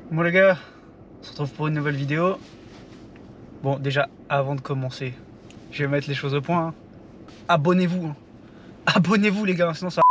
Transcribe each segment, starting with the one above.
Bon les gars, on se retrouve pour une nouvelle vidéo. Bon déjà avant de commencer, je vais mettre les choses au point. Abonnez-vous, abonnez-vous les gars, sinon ça...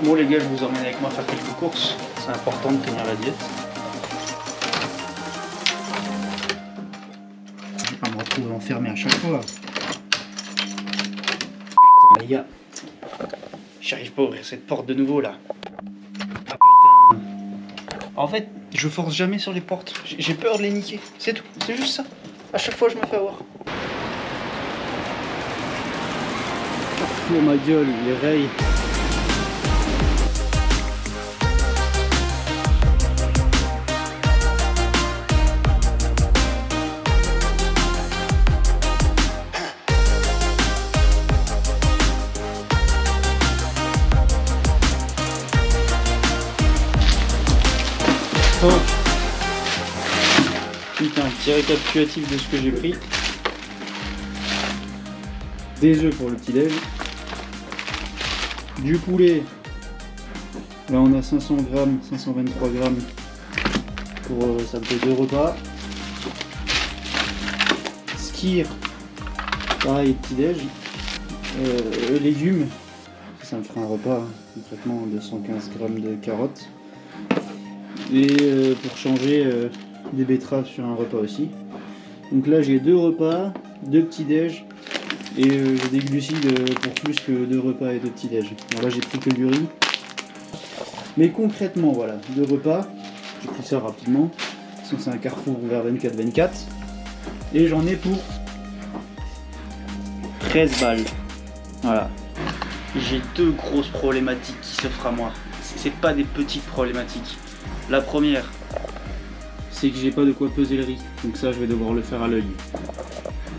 Bon les gars, je vous emmène avec moi faire quelques courses. C'est important de tenir la diète. Je vais pas me retrouver enfermé à chaque fois. Putain les gars, j'arrive pas à ouvrir cette porte de nouveau là. Ah putain. En fait, je force jamais sur les portes. J'ai peur de les niquer. C'est tout, c'est juste ça. À chaque fois je me fais avoir. Oh ma gueule, les rails. Oh. Putain, petit récapitulatif de ce que j'ai pris. Des œufs pour le petit déj. Du poulet. Là on a 500 grammes, 523 grammes. Pour ça me fait 2 repas. Skyr. Pareil, petit déj. Légumes. Ça me fera un repas, hein. Concrètement 215 grammes de carottes. Et pour changer des betteraves sur un repas aussi. Donc là j'ai 2 repas, 2 petits déj et j'ai des glucides pour plus que 2 repas et 2 petits déj. Alors là j'ai pris que du riz. Mais concrètement voilà, 2 repas, j'ai pris ça rapidement. Sinon c'est un Carrefour ouvert 24/24. Et j'en ai pour 13 balles. Voilà. J'ai 2 grosses problématiques qui s'offrent à moi. C'est pas des petites problématiques. La première, c'est que j'ai pas de quoi peser le riz, donc ça je vais devoir le faire à l'œil.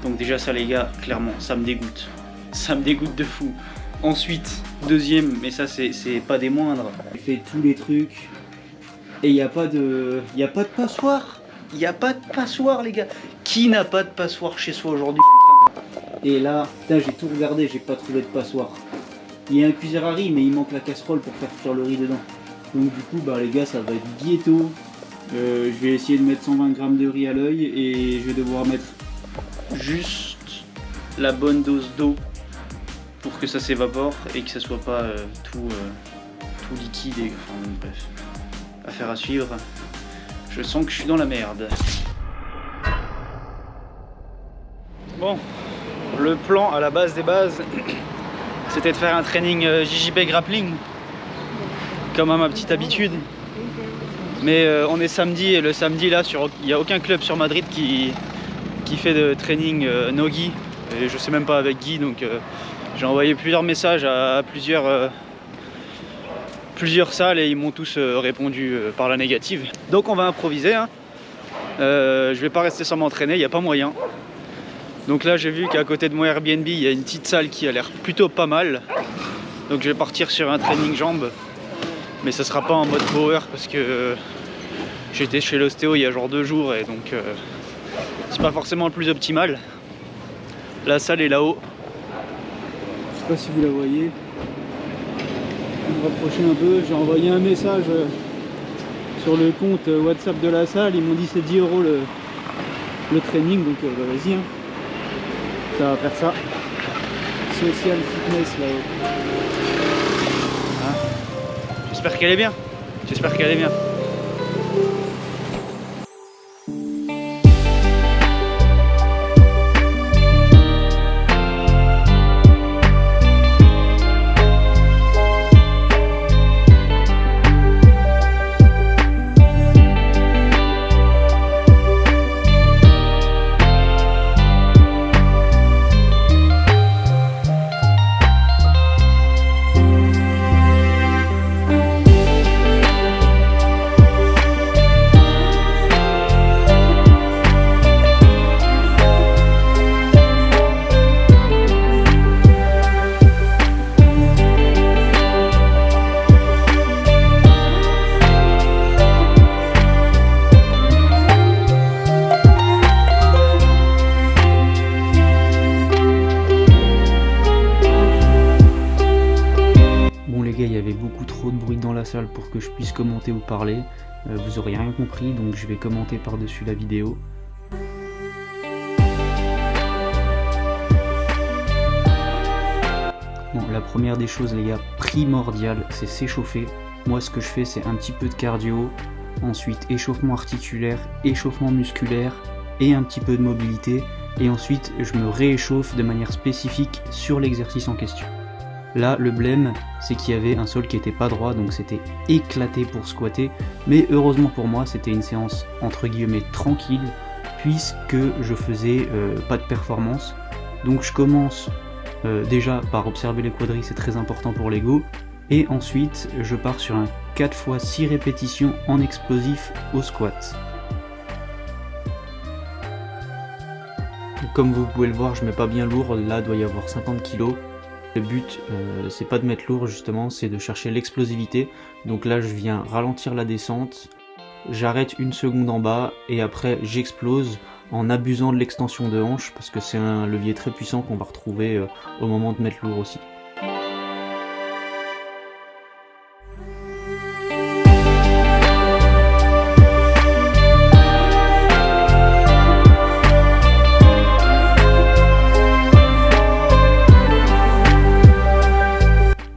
Donc déjà ça les gars, clairement, ça me dégoûte. Ça me dégoûte de fou. Ensuite, deuxième, mais ça c'est pas des moindres. J'ai fait tous les trucs et il n'y a pas de passoire. Il n'y a pas de passoire les gars. Qui n'a pas de passoire chez soi aujourd'hui, putain? Et là, putain, j'ai tout regardé, j'ai pas trouvé de passoire. Il y a un cuiseur à riz, mais il manque la casserole pour faire cuire le riz dedans. Donc du coup bah les gars ça va être ghetto. Je vais essayer de mettre 120 grammes de riz à l'œil et je vais devoir mettre juste la bonne dose d'eau pour que ça s'évapore et que ça soit pas tout liquide et enfin bref. Affaire à suivre. Je sens que je suis dans la merde. Bon, le plan à la base des bases c'était de faire un training JJB grappling. Comme à ma petite habitude, mais on est samedi et le samedi là il n'y a aucun club sur Madrid qui fait de training no-gi et je sais même pas avec Guy, donc j'ai envoyé plusieurs messages à plusieurs salles et ils m'ont tous répondu par la négative. Donc on va improviser, hein. Je vais pas rester sans m'entraîner, il n'y a pas moyen. Donc là j'ai vu qu'à côté de mon Airbnb il y a une petite salle qui a l'air plutôt pas mal, donc je vais partir sur un training jambes. Mais ça sera pas en mode power parce que j'étais chez l'ostéo il y a genre 2 jours et donc c'est pas forcément le plus optimal. La salle est là-haut. Je sais pas si vous la voyez. Je vais me rapprocher un peu. J'ai envoyé un message sur le compte WhatsApp de la salle. Ils m'ont dit c'est 10 € le training, donc bah, vas-y, hein. Ça va faire ça. Social fitness là-haut. Ah. J'espère qu'elle est bien. J'espère qu'elle est bien. Il y avait beaucoup trop de bruit dans la salle pour que je puisse commenter ou parler. Vous aurez rien compris, donc je vais commenter par-dessus la vidéo. Bon, la première des choses, les gars, primordiale, c'est s'échauffer. Moi, ce que je fais, c'est un petit peu de cardio, ensuite échauffement articulaire, échauffement musculaire et un petit peu de mobilité. Et ensuite, je me rééchauffe de manière spécifique sur l'exercice en question. Là, le blême, c'est qu'il y avait un sol qui était pas droit, donc c'était éclaté pour squatter. Mais heureusement pour moi, c'était une séance entre guillemets tranquille, puisque je faisais pas de performance. Donc je commence déjà par observer les quadris, c'est très important pour l'ego. Et ensuite, je pars sur un 4 x 6 répétitions en explosif au squat. Comme vous pouvez le voir, je mets pas bien lourd, là il doit y avoir 50 kg. Le but, c'est pas de mettre lourd justement, c'est de chercher l'explosivité. Donc là, je viens ralentir la descente, j'arrête une seconde en bas et après j'explose en abusant de l'extension de hanche parce que c'est un levier très puissant qu'on va retrouver au moment de mettre lourd aussi.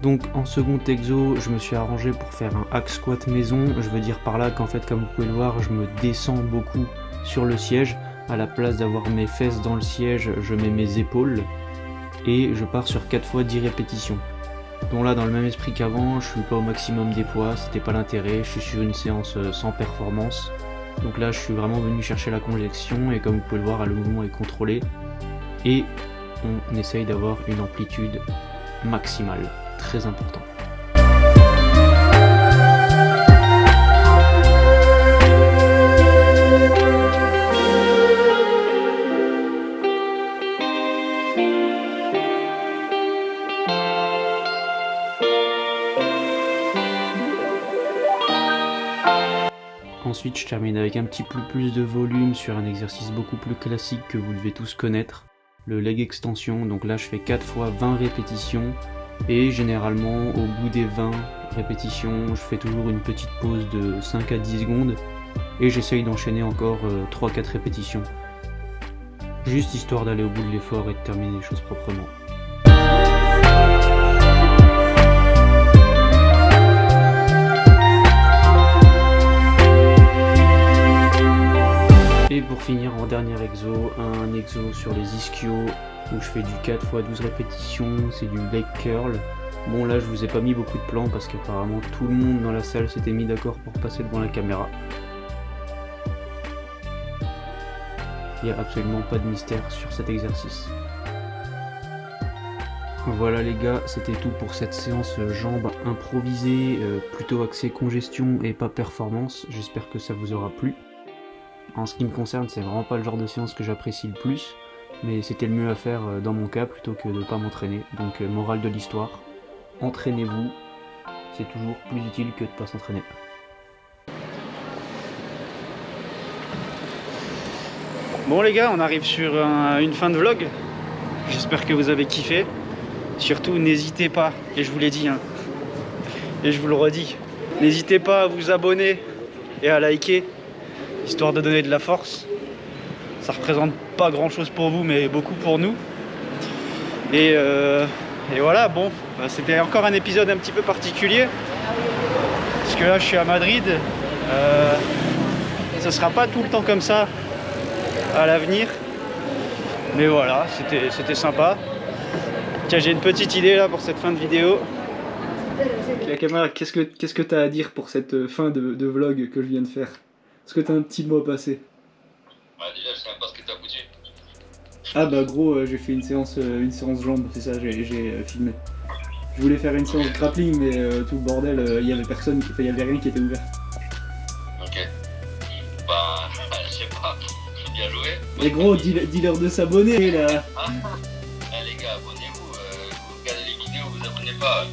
Donc en second exo, je me suis arrangé pour faire un hack squat maison. Je veux dire par là qu'en fait, comme vous pouvez le voir, je me descends beaucoup sur le siège. À la place d'avoir mes fesses dans le siège, je mets mes épaules et je pars sur 4 x 10 répétitions. Donc là, dans le même esprit qu'avant, je suis pas au maximum des poids, c'était pas l'intérêt. Je suis sur une séance sans performance. Donc là, je suis vraiment venu chercher la conjection et comme vous pouvez le voir, le mouvement est contrôlé et on essaye d'avoir une amplitude maximale. Très important. Ensuite, je termine avec un petit peu plus de volume sur un exercice beaucoup plus classique que vous devez tous connaître, le leg extension. Donc là, je fais 4 x 20 répétitions. Et généralement au bout des 20 répétitions, je fais toujours une petite pause de 5 à 10 secondes et j'essaye d'enchaîner encore 3-4 répétitions. Juste histoire d'aller au bout de l'effort et de terminer les choses proprement. Et pour finir en dernier exo, un exo sur les ischios où je fais du 4 x 12 répétitions, c'est du leg curl. Bon là je vous ai pas mis beaucoup de plans parce qu'apparemment tout le monde dans la salle s'était mis d'accord pour passer devant la caméra. Il n'y a absolument pas de mystère sur cet exercice. Voilà les gars, c'était tout pour cette séance jambes improvisée, plutôt axée congestion et pas performance. J'espère que ça vous aura plu. En ce qui me concerne, c'est vraiment pas le genre de séance que j'apprécie le plus, mais c'était le mieux à faire dans mon cas plutôt que de ne pas m'entraîner. Donc morale de l'histoire, entraînez-vous, c'est toujours plus utile que de ne pas s'entraîner. Bon les gars, on arrive sur une fin de vlog, j'espère que vous avez kiffé. Surtout n'hésitez pas, et je vous l'ai dit, hein, et je vous le redis, n'hésitez pas à vous abonner et à liker, histoire de donner de la force. Ça représente pas grand chose pour vous, mais beaucoup pour nous. Et voilà, bon, bah, c'était encore un épisode un petit peu particulier. Parce que là, je suis à Madrid. Ce sera pas tout le temps comme ça à l'avenir. Mais voilà, c'était sympa. Tiens, j'ai une petite idée là pour cette fin de vidéo. La caméra, qu'est-ce que tu as à dire pour cette fin de vlog que je viens de faire? Est-ce que tu as un petit mot à passer? Bah déjà, je sais même pas ce que t'as foutu. Ah bah gros, j'ai fait une séance jambes, c'est ça, j'ai filmé. Je voulais faire une séance grappling, mais tout le bordel, il y avait personne, il y avait rien qui était ouvert. Ok. Bah, je sais pas, bien joué. Et gros, dis-leur de s'abonner là. Ah, les gars, abonnez-vous, vous regardez les vidéos, vous abonnez pas.